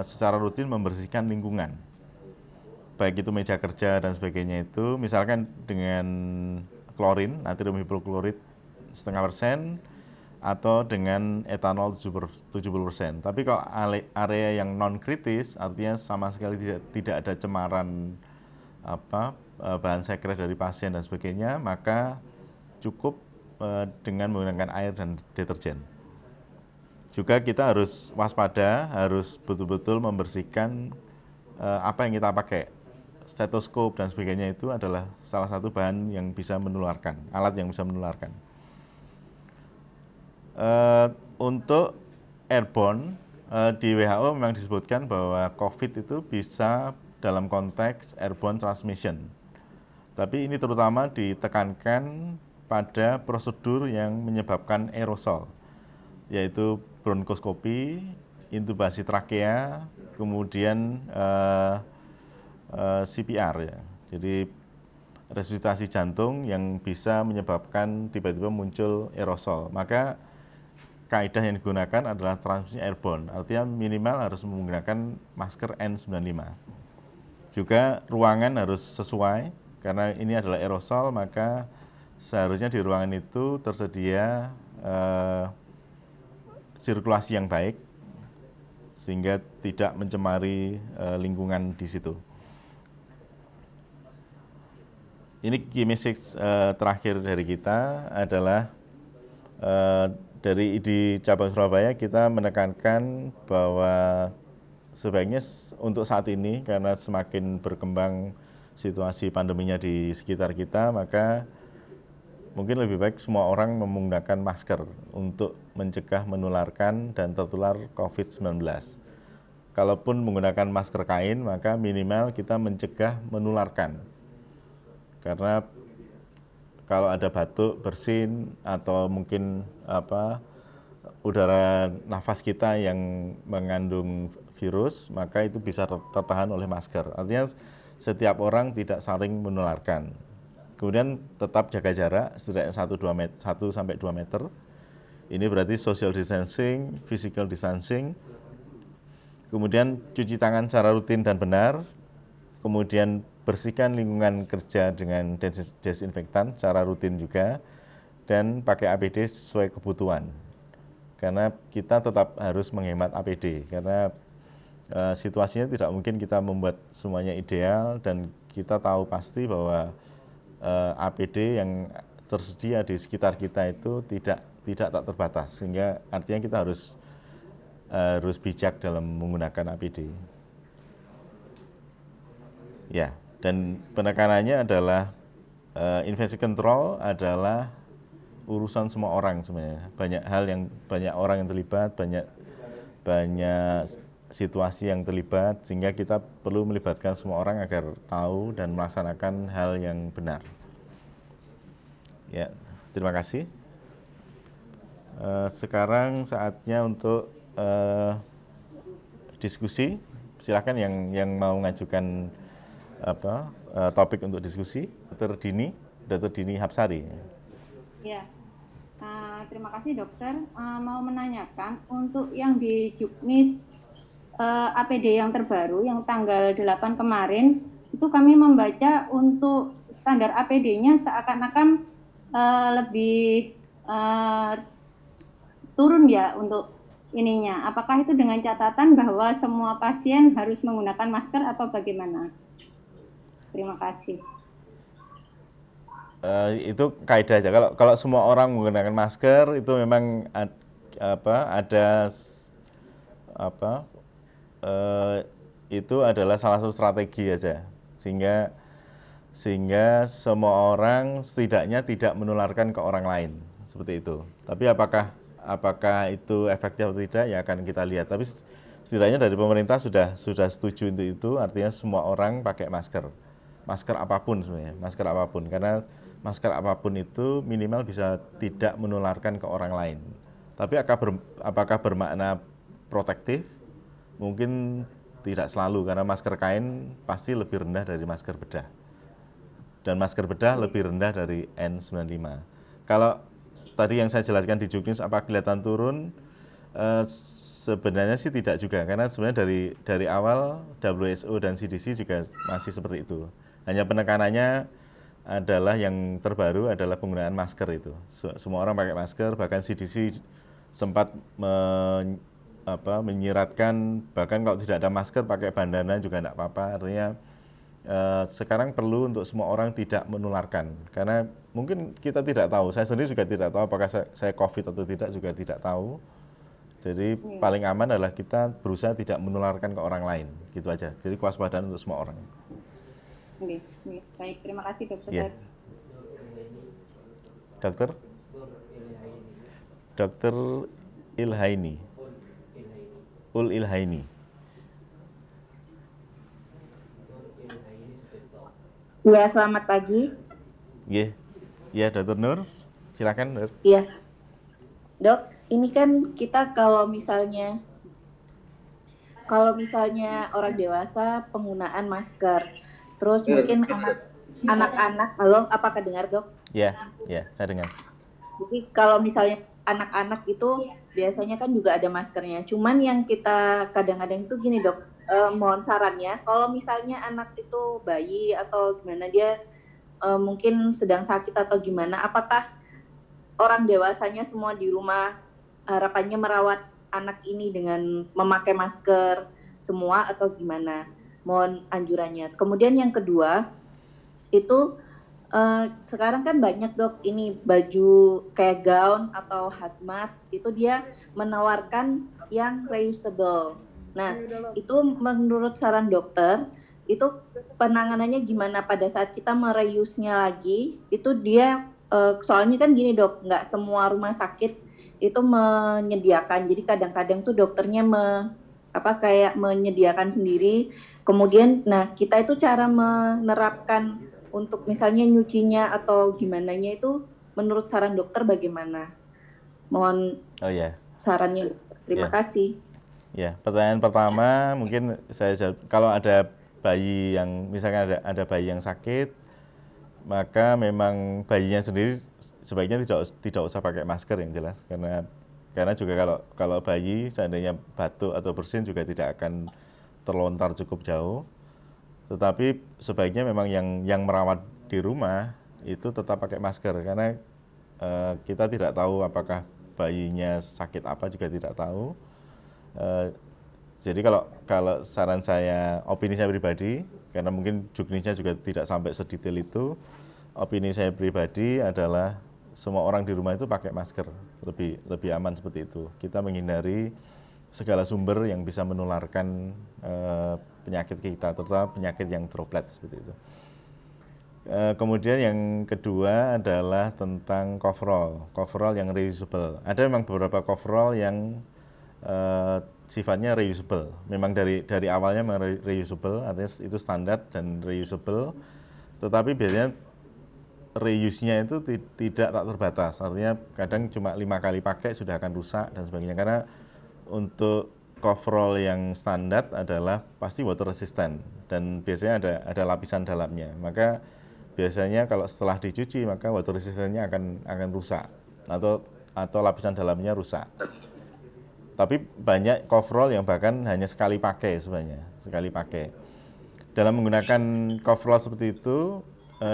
secara rutin membersihkan lingkungan. Baik itu meja kerja dan sebagainya itu, misalkan dengan klorin, natrium hipoklorit 0,5%, atau dengan etanol 70%. Tapi kalau area yang non kritis, artinya sama sekali tidak ada cemaran bahan sekret dari pasien dan sebagainya, maka cukup dengan menggunakan air dan deterjen. Juga kita harus waspada, harus betul-betul membersihkan apa yang kita pakai. Stetoskop dan sebagainya itu adalah salah satu bahan yang bisa menularkan, alat yang bisa menularkan. Untuk airborne, di WHO memang disebutkan bahwa COVID itu bisa dalam konteks airborne transmission. Tapi ini terutama ditekankan pada prosedur yang menyebabkan aerosol, yaitu bronkoskopi, intubasi trakea, kemudian CPR ya. Jadi resusitasi jantung yang bisa menyebabkan tiba-tiba muncul aerosol. Maka kaidah yang digunakan adalah transmisi airborne, artinya minimal harus menggunakan masker N95. Juga ruangan harus sesuai, karena ini adalah aerosol, maka seharusnya di ruangan itu tersedia sirkulasi yang baik, sehingga tidak mencemari lingkungan di situ. Ini key message terakhir dari kita adalah dari ID Cabang Surabaya kita menekankan bahwa sebaiknya untuk saat ini karena semakin berkembang situasi pandeminya di sekitar kita, maka mungkin lebih baik semua orang menggunakan masker untuk mencegah menularkan dan tertular COVID-19. Kalaupun menggunakan masker kain, maka minimal kita mencegah menularkan. Karena kalau ada batuk, bersin, atau mungkin udara nafas kita yang mengandung virus, maka itu bisa tertahan oleh masker. Artinya setiap orang tidak saling menularkan. Kemudian tetap jaga jarak setidaknya 1-2 meter. Ini berarti social distancing, physical distancing. Kemudian cuci tangan secara rutin dan benar, kemudian bersihkan lingkungan kerja dengan desinfektan secara rutin juga, dan pakai APD sesuai kebutuhan. Karena kita tetap harus menghemat APD, karena situasinya tidak mungkin kita membuat semuanya ideal, dan kita tahu pasti bahwa APD yang tersedia di sekitar kita itu tidak tak terbatas, sehingga artinya kita harus bijak dalam menggunakan APD. Ya, dan penekanannya adalah infeksi control adalah urusan semua orang sebenarnya. Banyak orang yang terlibat, banyak situasi yang terlibat, sehingga kita perlu melibatkan semua orang agar tahu dan melaksanakan hal yang benar. Ya, terima kasih. Sekarang saatnya untuk diskusi. Silakan yang mau mengajukan topik untuk diskusi. Dr. Dini Hapsari. Ya, terima kasih dokter. Mau menanyakan untuk yang di Juknis APD yang terbaru yang tanggal 8 kemarin, itu kami membaca untuk standar APD-nya seakan-akan lebih turun ya untuk ininya. Apakah itu dengan catatan bahwa semua pasien harus menggunakan masker atau bagaimana? Terima kasih. Itu kaidah aja. Kalau semua orang menggunakan masker itu memang itu adalah salah satu strategi aja, sehingga semua orang setidaknya tidak menularkan ke orang lain, seperti itu. Tapi apakah itu efektif atau tidak, ya akan kita lihat. Tapi setidaknya dari pemerintah sudah setuju untuk itu, artinya semua orang pakai masker apapun sebenarnya, masker apapun, karena masker apapun itu minimal bisa tidak menularkan ke orang lain. Tapi apakah bermakna protektif? Mungkin tidak selalu, karena masker kain pasti lebih rendah dari masker bedah. Dan masker bedah lebih rendah dari N95. Kalau tadi yang saya jelaskan di Juknis apa kelihatan turun, sebenarnya sih tidak juga, karena sebenarnya dari awal WHO dan CDC juga masih seperti itu. Hanya penekanannya adalah yang terbaru adalah penggunaan masker itu. Semua orang pakai masker, bahkan CDC sempat menyiratkan bahkan kalau tidak ada masker pakai bandana juga tidak apa-apa. Artinya sekarang perlu untuk semua orang tidak menularkan, karena mungkin kita tidak tahu, saya sendiri juga tidak tahu apakah saya COVID atau tidak, juga tidak tahu. Jadi paling aman adalah kita berusaha tidak menularkan ke orang lain, gitu aja. Jadi kewaspadaan untuk semua orang. Baik, terima kasih dokter. Yeah. Dokter Ilhaini. Ilhaini. Ya, selamat pagi. Iya, yeah. Dokter Nur, silakan. Iya, dok. Ini kan kita kalau misalnya orang dewasa penggunaan masker, terus mungkin anak-anak, halo, apakah dengar dok? Iya, saya dengar. Jadi kalau misalnya anak-anak itu biasanya kan juga ada maskernya. Cuman yang kita kadang-kadang itu gini dok, mohon sarannya, kalau misalnya anak itu bayi atau gimana, dia mungkin sedang sakit atau gimana, apakah orang dewasanya semua di rumah harapannya merawat anak ini dengan memakai masker semua atau gimana? Mohon anjurannya. Kemudian yang kedua, itu sekarang kan banyak dok ini baju kayak gaun atau hazmat, itu dia menawarkan yang reusable. Nah, itu menurut saran dokter, itu penanganannya gimana pada saat kita mereuse-nya lagi? Itu dia soalnya kan gini dok, nggak semua rumah sakit itu menyediakan. Jadi kadang-kadang tuh dokternya kayak menyediakan sendiri. Kemudian, nah kita itu cara menerapkan untuk misalnya nyucinya atau gimananya itu menurut saran dokter bagaimana? Mohon sarannya. Terima kasih. Ya, pertanyaan pertama mungkin saya jawab. Kalau ada bayi yang misalkan ada bayi yang sakit, maka memang bayinya sendiri sebaiknya tidak usah pakai masker yang jelas, karena Karena juga kalau bayi seandainya batuk atau bersin juga tidak akan terlontar cukup jauh. Tetapi sebaiknya memang yang merawat di rumah itu tetap pakai masker, karena kita tidak tahu apakah bayinya sakit apa, juga tidak tahu. Jadi kalau saran saya, opini saya pribadi, karena mungkin juknisnya juga tidak sampai sedetail itu, opini saya pribadi adalah semua orang di rumah itu pakai masker, lebih aman seperti itu. Kita menghindari segala sumber yang bisa menularkan penyakit kita, terutama penyakit yang droplet seperti itu. Kemudian yang kedua adalah tentang coverall yang reusable. Ada memang beberapa coverall yang sifatnya reusable. Memang dari awalnya memang reusable, artinya itu standar dan reusable. Tetapi biasanya reuse-nya itu tidak tak terbatas. Artinya kadang cuma 5 kali pakai sudah akan rusak dan sebagainya. Karena untuk coverall yang standar adalah pasti water resistant dan biasanya ada lapisan dalamnya. Maka biasanya kalau setelah dicuci maka water resistance-nya akan rusak atau lapisan dalamnya rusak. Tapi banyak coverall yang bahkan hanya sekali pakai sebenarnya, sekali pakai. Dalam menggunakan coverall seperti itu,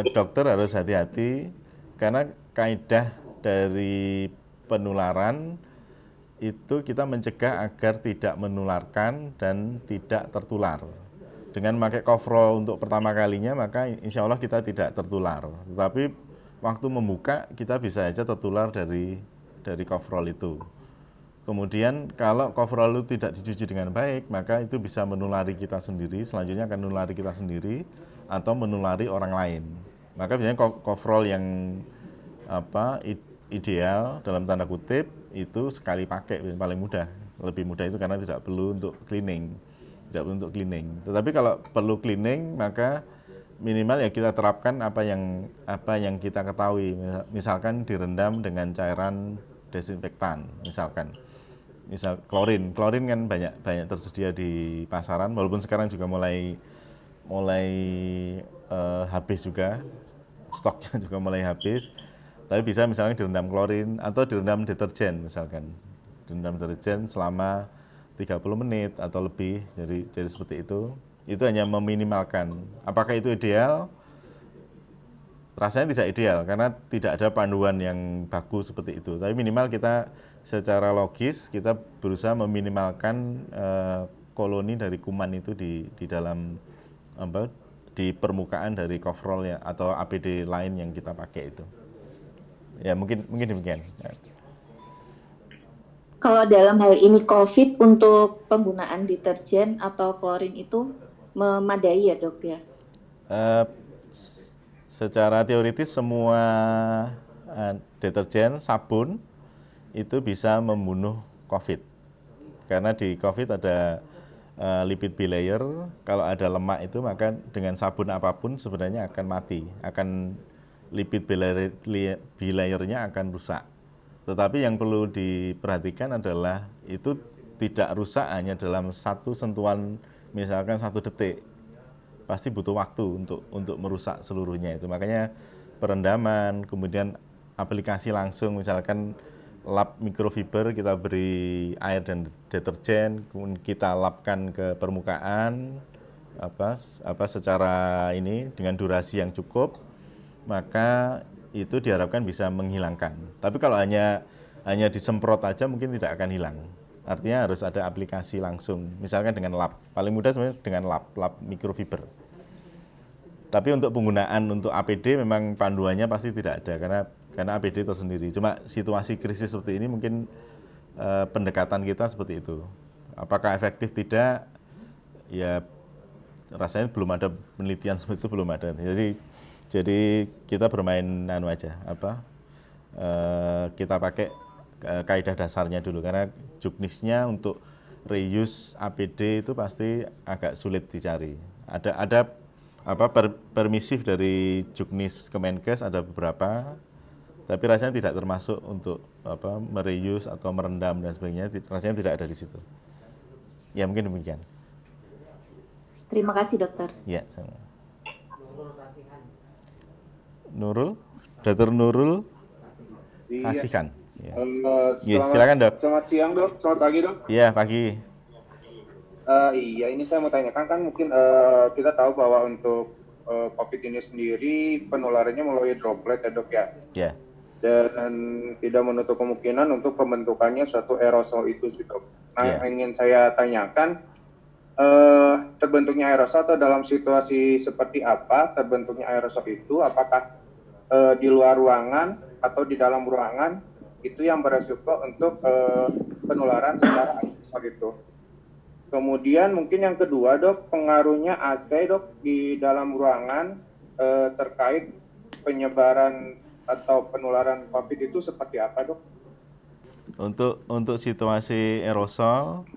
dokter harus hati-hati karena kaidah dari penularan itu kita mencegah agar tidak menularkan dan tidak tertular. Dengan memakai coverall untuk pertama kalinya maka insya Allah kita tidak tertular. Tetapi waktu membuka kita bisa saja tertular dari coverall itu. Kemudian kalau coverall itu tidak dicuci dengan baik maka itu bisa menulari kita sendiri, selanjutnya akan menulari kita sendiri atau menulari orang lain. Maka biasanya coverall yang ideal dalam tanda kutip itu sekali pakai paling mudah. Lebih mudah itu karena tidak perlu untuk cleaning. Tetapi kalau perlu cleaning maka minimal ya kita terapkan apa yang kita ketahui. Misalkan direndam dengan cairan desinfektan misal klorin kan banyak tersedia di pasaran, walaupun sekarang juga mulai habis juga, stoknya juga mulai habis. Tapi bisa misalnya direndam klorin atau direndam deterjen selama 30 menit atau lebih. Jadi seperti itu hanya meminimalkan. Apakah itu ideal? Rasanya tidak ideal karena tidak ada panduan yang bagus seperti itu. Tapi minimal kita secara logis kita berusaha meminimalkan koloni dari kuman itu di dalam di permukaan dari coverall atau APD lain yang kita pakai itu. Ya mungkin demikian. Kalau dalam hal ini COVID untuk penggunaan deterjen atau klorin itu memadai ya dok ya? Secara teoritis semua deterjen, sabun itu bisa membunuh COVID. Karena di COVID ada lipid bilayer, kalau ada lemak itu maka dengan sabun apapun sebenarnya akan mati, lipid bilayernya akan rusak. Tetapi yang perlu diperhatikan adalah itu tidak rusak hanya dalam satu sentuhan, misalkan 1 detik. Pasti butuh waktu untuk merusak seluruhnya itu. Makanya perendaman, kemudian aplikasi langsung, misalkan lap microfiber kita beri air dan deterjen, kemudian kita lapkan ke permukaan secara ini dengan durasi yang cukup, maka itu diharapkan bisa menghilangkan. Tapi kalau hanya disemprot aja mungkin tidak akan hilang. Artinya harus ada aplikasi langsung, misalkan dengan lap. Paling mudah sebenarnya dengan lap microfiber. Tapi untuk penggunaan untuk APD memang panduannya pasti tidak ada karena APD tersendiri. Cuma situasi krisis seperti ini mungkin pendekatan kita seperti itu. Apakah efektif tidak? Ya rasanya belum ada penelitian seperti itu, belum ada. Jadi kita bermain aja kita pakai kaidah dasarnya dulu karena juknisnya untuk reuse APD itu pasti agak sulit dicari. Ada permisif dari juknis Kemenkes ada beberapa, tapi rasanya tidak termasuk untuk mereuse atau merendam dan sebagainya, rasanya tidak ada di situ. Ya mungkin demikian. Terima kasih dokter. Ya, sama. Dr. Nurul Kasihan. Ya. Selamat, silakan dok. Selamat siang dok, selamat pagi dok. Iya pagi. Iya, ini saya mau tanyakan kan mungkin kita tahu bahwa untuk COVID ini sendiri penularannya melalui droplet ya dok ya. Ya. Dan tidak menutup kemungkinan untuk pembentukannya suatu aerosol itu sih dok. Nah, ingin saya tanyakan terbentuknya aerosol atau dalam situasi seperti apa terbentuknya aerosol itu? Apakah di luar ruangan atau di dalam ruangan itu yang beresiko untuk penularan secara aerosol itu? Kemudian mungkin yang kedua dok, pengaruhnya AC dok di dalam ruangan terkait penyebaran atau penularan COVID itu seperti apa dok? Untuk situasi aerosol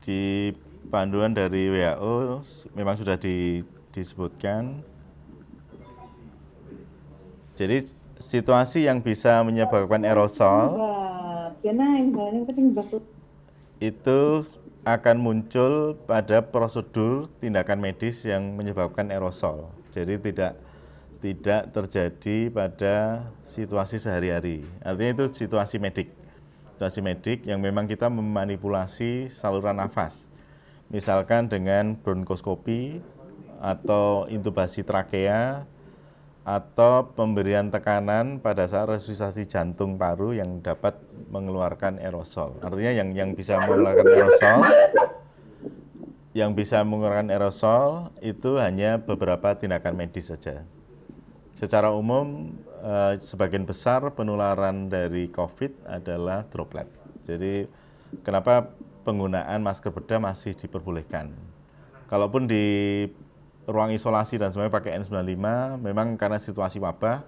di panduan dari WHO memang sudah disebutkan. Jadi situasi yang bisa menyebabkan aerosol itu akan muncul pada prosedur tindakan medis yang menyebabkan aerosol. Jadi tidak terjadi pada situasi sehari-hari. Artinya itu situasi medik yang memang kita memanipulasi saluran nafas. Misalkan dengan bronkoskopi atau intubasi trakea atau pemberian tekanan pada saat resusitasi jantung paru yang dapat mengeluarkan aerosol. Artinya yang bisa mengeluarkan aerosol itu hanya beberapa tindakan medis saja. Secara umum sebagian besar penularan dari COVID adalah droplet. Jadi kenapa penggunaan masker bedah masih diperbolehkan? Kalaupun di ruang isolasi dan semuanya pakai N95, memang karena situasi wabah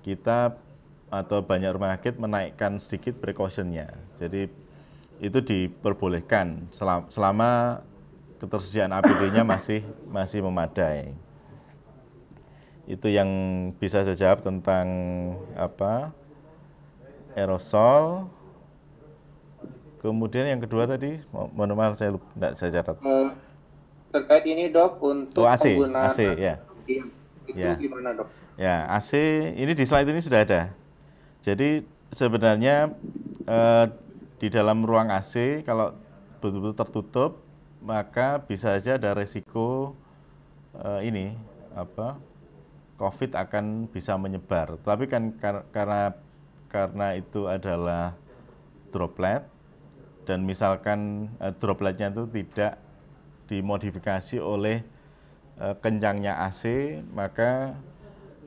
kita atau banyak rumah sakit menaikkan sedikit precaution-nya. Jadi itu diperbolehkan selama ketersediaan APD-nya masih memadai. Itu yang bisa saya jawab tentang aerosol. Kemudian yang kedua tadi, mohon maaf saya lupa, tidak saya catat. Terkait ini dok, untuk penggunaan AC ya. Itu gimana dok? Ya, AC ini di slide ini sudah ada. Jadi sebenarnya di dalam ruang AC kalau betul-betul tertutup, maka bisa saja ada resiko COVID akan bisa menyebar. Tapi kan karena itu adalah droplet dan misalkan dropletnya itu tidak dimodifikasi oleh kencangnya AC, maka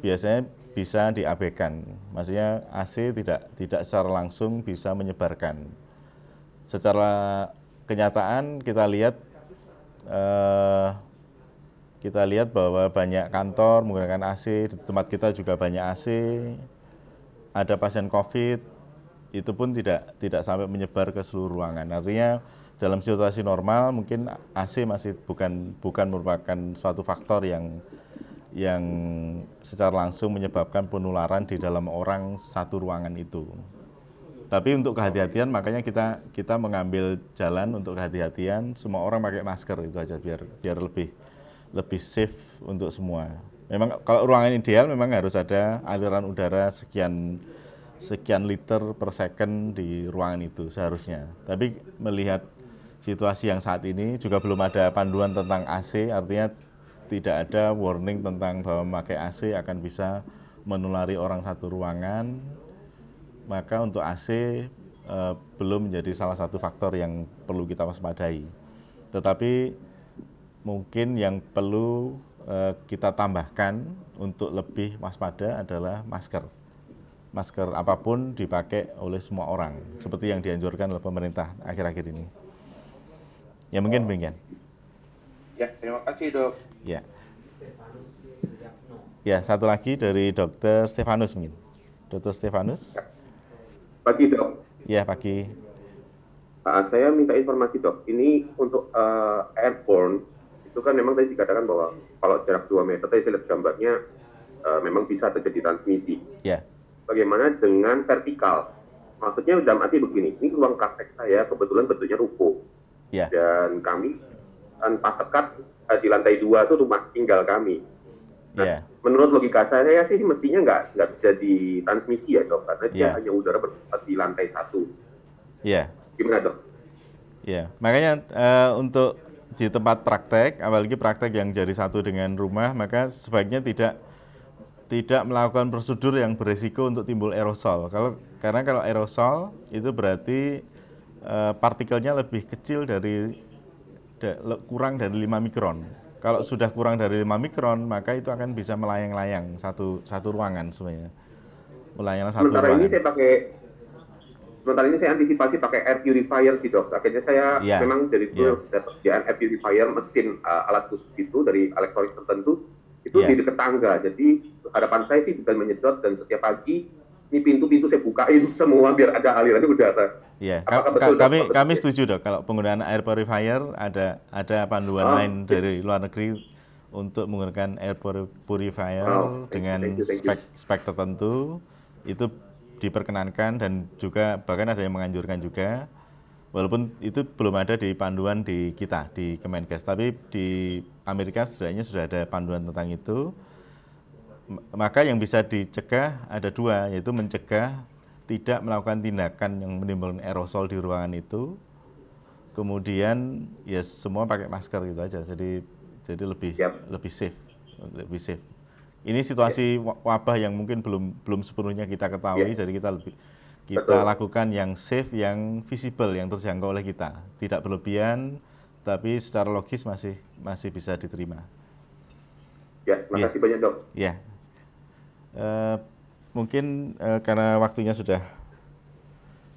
biasanya bisa diabaikan. Maksudnya AC tidak secara langsung bisa menyebarkan. Secara kenyataan kita lihat bahwa banyak kantor menggunakan AC, di tempat kita juga banyak AC. Ada pasien COVID, itu pun tidak sampai menyebar ke seluruh ruangan. Artinya dalam situasi normal mungkin AC masih bukan merupakan suatu faktor yang secara langsung menyebabkan penularan di dalam orang satu ruangan itu. Tapi untuk kehati-hatian makanya kita mengambil jalan untuk kehati-hatian, semua orang pakai masker itu aja biar lebih safe untuk semua. Memang kalau ruangan ideal memang harus ada aliran udara sekian liter per second di ruangan itu seharusnya. Tapi melihat situasi yang saat ini juga belum ada panduan tentang AC, artinya tidak ada warning tentang bahwa memakai AC akan bisa menulari orang satu ruangan. Maka untuk AC belum menjadi salah satu faktor yang perlu kita waspadai. Tetapi mungkin yang perlu kita tambahkan untuk lebih waspada adalah masker. Masker apapun dipakai oleh semua orang, seperti yang dianjurkan oleh pemerintah akhir-akhir ini. Ya mungkin demikian. Ya, terima kasih dok. Ya. Ya, satu lagi dari Dr. Stefanus mungkin. Dr. Stefanus. Pagi dok. Ya, pagi. Saya minta informasi dok, ini untuk airborne, itu kan memang tadi dikatakan bahwa kalau jarak 2 meter, tadi saya lihat gambarnya memang bisa terjadi transmisi. Ya. Bagaimana dengan vertikal? Maksudnya dalam arti begini, ini ruang praktek saya kebetulan bentuknya ruko. Ya. Dan kami tanpa sekat di lantai 2 itu rumah tinggal kami. Nah, Ya, menurut logika saya sih mestinya nggak bisa ditransmisi ya dok, karena dia ya, hanya udara bertempat di lantai 1. ya, Gimana dok? ya. Makanya untuk di tempat praktek, apalagi praktek yang jadi satu dengan rumah, maka sebaiknya tidak melakukan prosedur yang beresiko untuk timbul aerosol. Karena kalau aerosol itu berarti partikelnya lebih kecil kurang dari 5 mikron. Kalau sudah kurang dari 5 mikron, maka itu akan bisa melayang-layang satu ruangan sebenarnya. Melayang satu Sementara ini ruangan. saya antisipasi pakai air purifier sih dok. Akhirnya saya Ya, memang dari ya, dulu persediaan air purifier mesin alat khusus itu dari elektronik tertentu itu ya, di dekat tangga. Jadi harapan saya sih bukan menyedot, dan setiap pagi ini pintu-pintu saya bukain semua biar ada aliran udara. ya. Apakah betul dok? Kami setuju dok. Kalau penggunaan air purifier ada panduan lain dari luar negeri untuk menggunakan air purifier dengan thank you. spek tertentu itu diperkenankan, dan juga bahkan ada yang menganjurkan juga, walaupun itu belum ada di panduan di kita di Kemenkes, tapi di Amerika setidaknya sudah ada panduan tentang itu. Maka yang bisa dicegah ada dua, yaitu mencegah tidak melakukan tindakan yang menimbulkan aerosol di ruangan itu, kemudian ya semua pakai masker gitu aja, jadi lebih safe. Ini situasi wabah yang mungkin belum sepenuhnya kita ketahui, jadi kita lakukan yang safe, yang visible, yang terjangkau oleh kita, tidak berlebihan, tapi secara logis masih bisa diterima. Ya, terima kasih banyak dok. Ya, mungkin karena waktunya sudah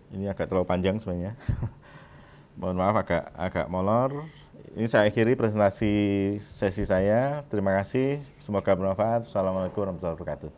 ini agak terlalu panjang sebenarnya. Mohon maaf agak molor. Ini saya akhiri presentasi sesi saya. Terima kasih. Semoga bermanfaat. Assalamualaikum warahmatullahi wabarakatuh.